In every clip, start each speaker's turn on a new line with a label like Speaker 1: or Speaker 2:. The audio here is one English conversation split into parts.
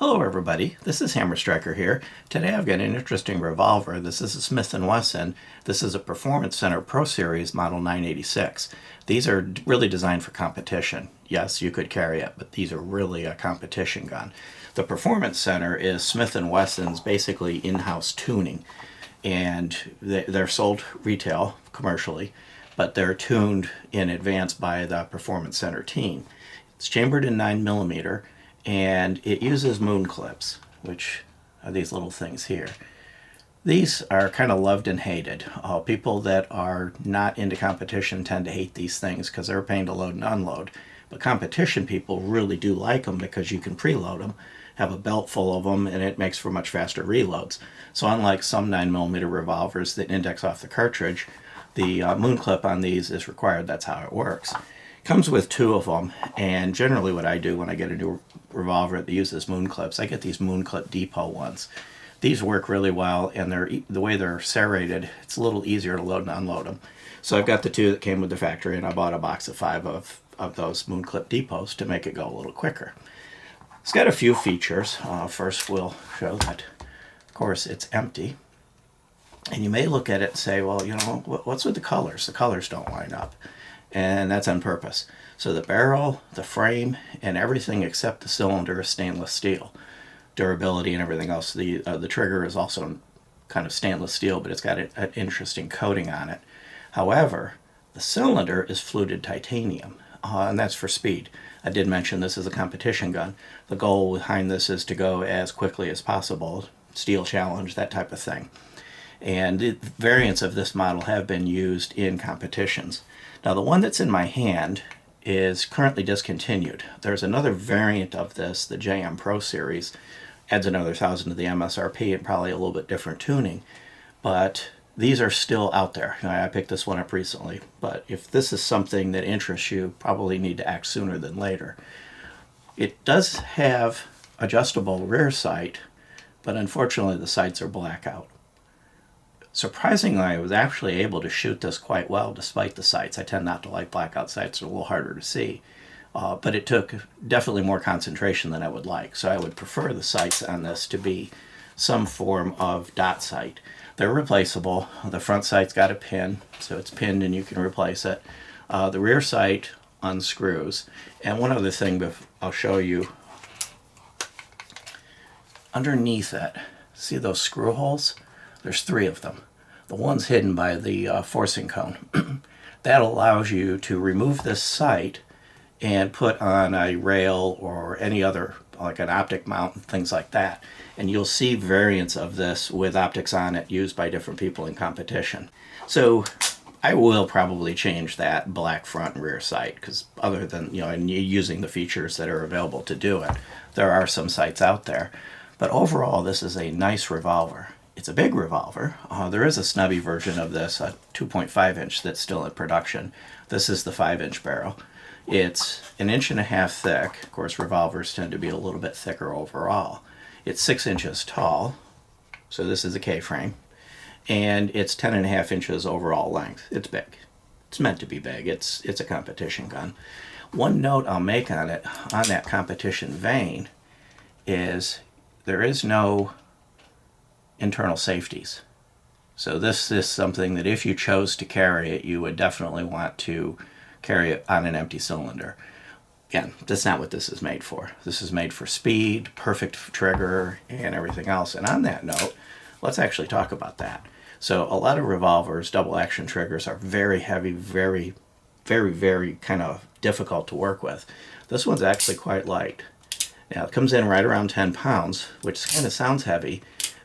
Speaker 1: Hello everybody, this is Hammer Striker here. Today I've got an interesting revolver. This is a Smith Wesson. This is a Performance Center Pro Series Model 986. These are really designed for competition. Yes, you could carry it, but these are really a competition gun. The Performance Center is Smith Wesson's basically in-house tuning, and they're sold retail, commercially, but they're tuned in advance by the Performance Center team. It's chambered in 9mm, and it uses moon clips, which are these little things here. These are kind of loved and hated. People that are not into competition tend to hate these things because they're a pain to load and unload. But competition people really do like them because you can preload them, have a belt full of them, and it makes for much faster reloads. So unlike some 9mm revolvers that index off the cartridge, the moon clip on these is required. That's how it works. Comes with two of them, and generally what I do when I get a new revolver that uses moon clips, I get these moon clip depot ones. These work really well, and the way they're serrated, it's a little easier to load and unload them. So I've got the two that came with the factory, and I bought a box of 5 of those moon clip depots to make it go a little quicker. It's got a few features. First we'll show that, of course, it's empty. And you may look at it and say, well, you know, what's with the colors? The colors don't line up. And that's on purpose. So the barrel, the frame, and everything except the cylinder is stainless steel. Durability and everything else. The trigger is also kind of stainless steel, but it's got an interesting coating on it. However, the cylinder is fluted titanium, and that's for speed. I did mention this is a competition gun. The goal behind this is to go as quickly as possible, steel challenge, that type of thing. And the variants of this model have been used in competitions. Now the one that's in my hand is currently discontinued. There's another variant of this, the JM Pro Series, adds another 1,000 to the MSRP and probably a little bit different tuning, but these are still out there. I picked this one up recently, but if this is something that interests you, probably need to act sooner than later. It does have adjustable rear sight, but unfortunately the sights are blackout. Surprisingly, I was actually able to shoot this quite well despite the sights. I tend not to like blackout sights, they're a little harder to see. But it took definitely more concentration than I would like. So I would prefer the sights on this to be some form of dot sight. They're replaceable. The front sight's got a pin, so it's pinned and you can replace it. The rear sight unscrews. And one other thing I'll show you. Underneath it, see those screw holes? There's 3 of them. The one's hidden by the forcing cone. That allows you to remove this sight and put on a rail or any other, like an optic mount and things like that. And you'll see variants of this with optics on it used by different people in competition. So I will probably change that black front and rear sight, because other than, and using the features that are available to do it, there are some sights out there. But overall, this is a nice revolver. It's a big revolver. There is a snubby version of this, a 2.5 inch that's still in production. This is the 5-inch barrel. It's 1.5 inches thick. Of course, revolvers tend to be a little bit thicker overall. It's 6 inches tall, so this is a K-frame, and it's 10.5 inches overall length. It's big. It's meant to be big. It's a competition gun. One note I'll make on it, on that competition vein, is there is no internal safeties. So this is something that if you chose to carry it, you would definitely want to carry it on an empty cylinder. Again, that's not what this is made for. This is made for speed, perfect trigger, and everything else. And on that note, let's actually talk about that. So a lot of revolvers, double action triggers, are very heavy, very, very, very kind of difficult to work with. This one's actually quite light. Now it comes in right around 10 pounds, which kind of sounds heavy,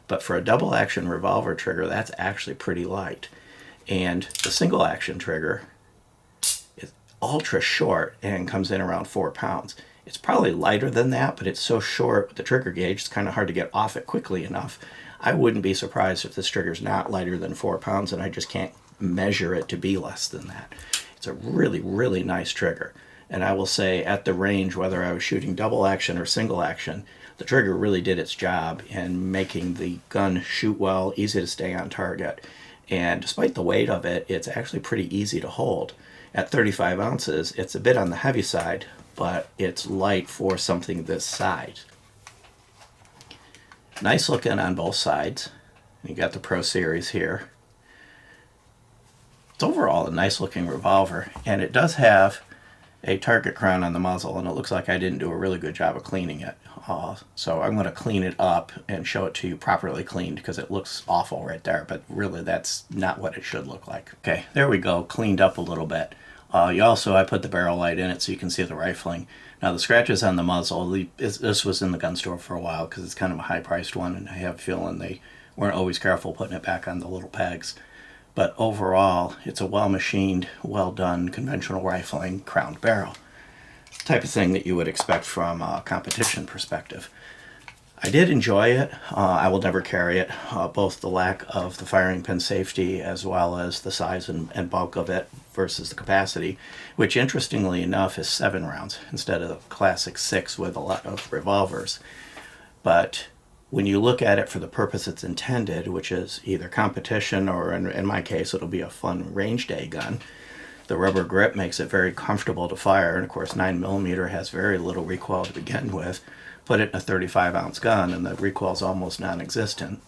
Speaker 1: but for a double action revolver trigger, that's actually pretty light. And the single action trigger is ultra short and comes in around 4 pounds. It's probably lighter than that, but it's so short with the trigger gauge, it's kind of hard to get off it quickly enough. I wouldn't be surprised if this trigger's not lighter than 4 pounds, and I just can't measure it to be less than that. It's a really, really nice trigger. And I will say at the range, whether I was shooting double action or single action, the trigger really did its job in making the gun shoot well, easy to stay on target. And despite the weight of it, it's actually pretty easy to hold. At 35 ounces, it's a bit on the heavy side, but it's light for something this size. Nice looking on both sides. You got the Pro Series here. It's overall a nice looking revolver, and it does have a target crown on the muzzle, and it looks like I didn't do a really good job of cleaning it. So I'm going to clean it up and show it to you properly cleaned, because it looks awful right there, but really that's not what it should look like. Okay, there we go, cleaned up a little bit. I put the barrel light in it so you can see the rifling. Now the scratches on the muzzle, this was in the gun store for a while because it's kind of a high-priced one, and I have a feeling they weren't always careful putting it back on the little pegs. But overall, it's a well-machined, well-done, conventional rifling crowned barrel. Type of thing that you would expect from a competition perspective. I did enjoy it. I will never carry it. Both the lack of the firing pin safety as well as the size and bulk of it versus the capacity, which interestingly enough is 7 rounds instead of the classic 6 with a lot of revolvers. But when you look at it for the purpose it's intended, which is either competition or in my case it'll be a fun range day gun, the rubber grip makes it very comfortable to fire, and of course 9mm has very little recoil to begin with. Put it in a 35-ounce gun and the recoil is almost non-existent.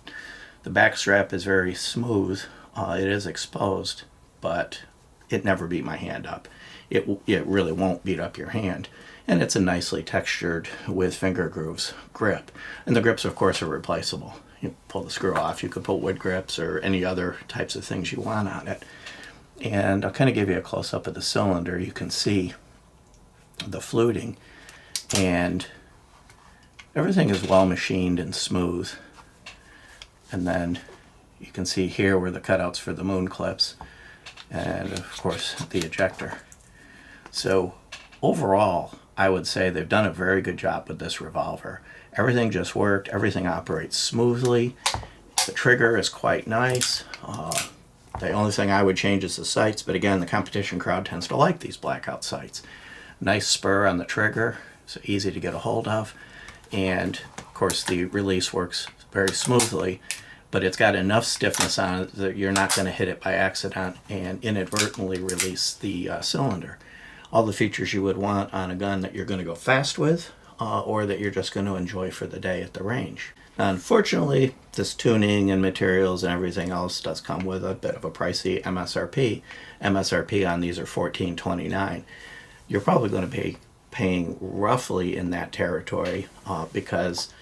Speaker 1: The back strap is very smooth. It is exposed, but it never beat my hand up. It really won't beat up your hand. And it's a nicely textured with finger grooves grip. And the grips, of course, are replaceable. You pull the screw off. You could put wood grips or any other types of things you want on it. And I'll kind of give you a close-up of the cylinder. You can see the fluting, and everything is well machined and smooth. And then you can see here where the cutouts for the moon clips, and of course the ejector. So overall, I would say they've done a very good job with this revolver. Everything just worked. Everything operates smoothly. The trigger is quite nice. The only thing I would change is the sights, but again, the competition crowd tends to like these blackout sights. Nice spur on the trigger, so easy to get a hold of. And of course the release works very smoothly, but it's got enough stiffness on it that you're not going to hit it by accident and inadvertently release the cylinder. All the features you would want on a gun that you're going to go fast with, or that you're just going to enjoy for the day at the range. Now, unfortunately, this tuning and materials and everything else does come with a bit of a pricey MSRP. MSRP on these are $14.29. You're probably going to be paying roughly in that territory because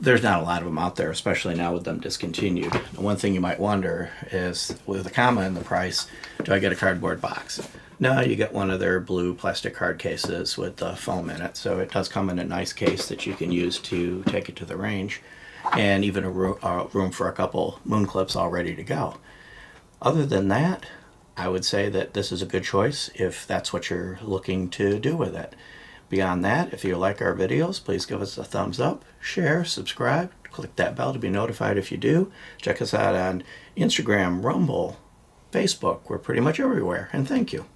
Speaker 1: there's not a lot of them out there, especially now with them discontinued. The one thing you might wonder is, with a comma in the price, do I get a cardboard box? No, you get one of their blue plastic card cases with the foam in it, so it does come in a nice case that you can use to take it to the range, and even a room for a couple moon clips all ready to go. Other than that, I would say that this is a good choice if that's what you're looking to do with it. Beyond that, if you like our videos, please give us a thumbs up, share, subscribe, click that bell to be notified if you do. Check us out on Instagram, Rumble, Facebook. We're pretty much everywhere, and thank you.